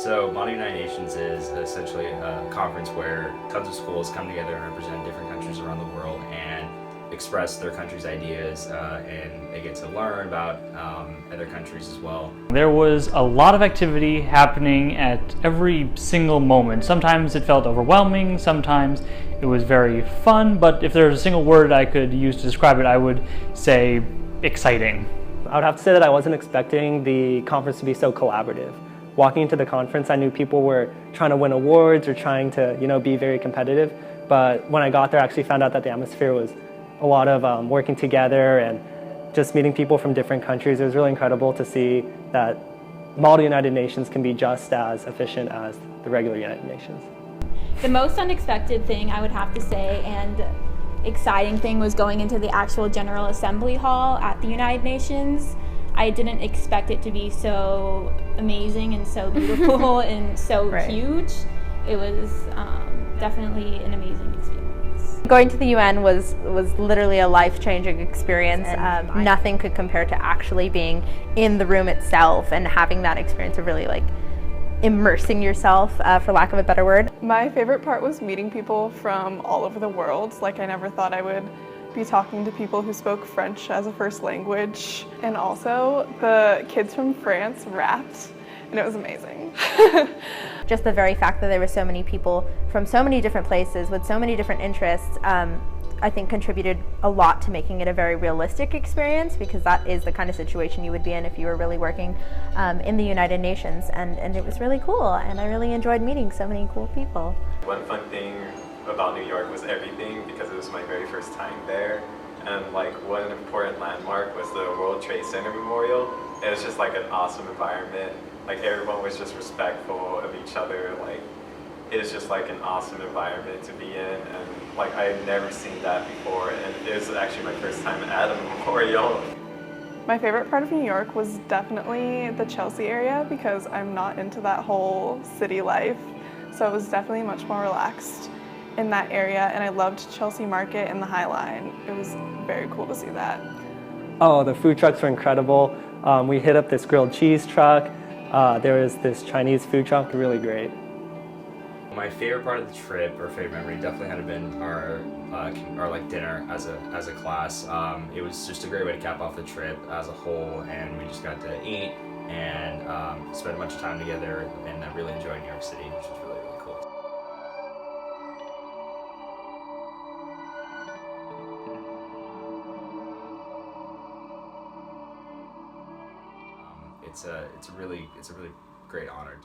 So Model United Nations is essentially a conference where tons of schools come together and represent different countries around the world and express their country's ideas, and they get to learn about other countries as well. There was a lot of activity happening at every single moment. Sometimes it felt overwhelming, sometimes it was very fun, but if there's a single word I could use to describe it, I would say exciting. I would have to say that I wasn't expecting the conference to be so collaborative. Walking into the conference, I knew people were trying to win awards or trying to, be very competitive. But when I got there, I actually found out that the atmosphere was a lot of working together and just meeting people from different countries. It was really incredible to see that Model United Nations can be just as efficient as the regular United Nations. The most unexpected thing I would have to say and exciting thing was going into the actual General Assembly Hall at the United Nations. I didn't expect it to be so amazing and so beautiful and so huge. It was definitely an amazing experience. Going to the UN was literally a life-changing experience. Nothing could compare to actually being in the room itself and having that experience of really immersing yourself, for lack of a better word. My favorite part was meeting people from all over the world. I never thought I would be talking to people who spoke French as a first language. And also, the kids from France rapped, and it was amazing. Just the very fact that there were so many people from so many different places with so many different interests, I think contributed a lot to making it a very realistic experience, because that is the kind of situation you would be in if you were really working in the United Nations, and it was really cool, and I really enjoyed meeting so many cool people. One fun thing about New York was everything, because it was my very first time there, and one important landmark was the World Trade Center Memorial. It was just an awesome environment. Everyone was just respectful of each other. It was just an awesome environment to be in, and I had never seen that before, and it was actually my first time at a memorial. My favorite part of New York was definitely the Chelsea area, because I'm not into that whole city life, so it was definitely much more relaxed in that area, and I loved Chelsea Market and the High Line. It was very cool to see that. Oh, the food trucks were incredible. We hit up this grilled cheese truck. There was this Chinese food truck, really great. My favorite part of the trip, or favorite memory, definitely had been our dinner as a class. It was just a great way to cap off the trip as a whole, and we just got to eat and spend a bunch of time together, and I really enjoyed New York City, which was really, really cool. It's a really great honor.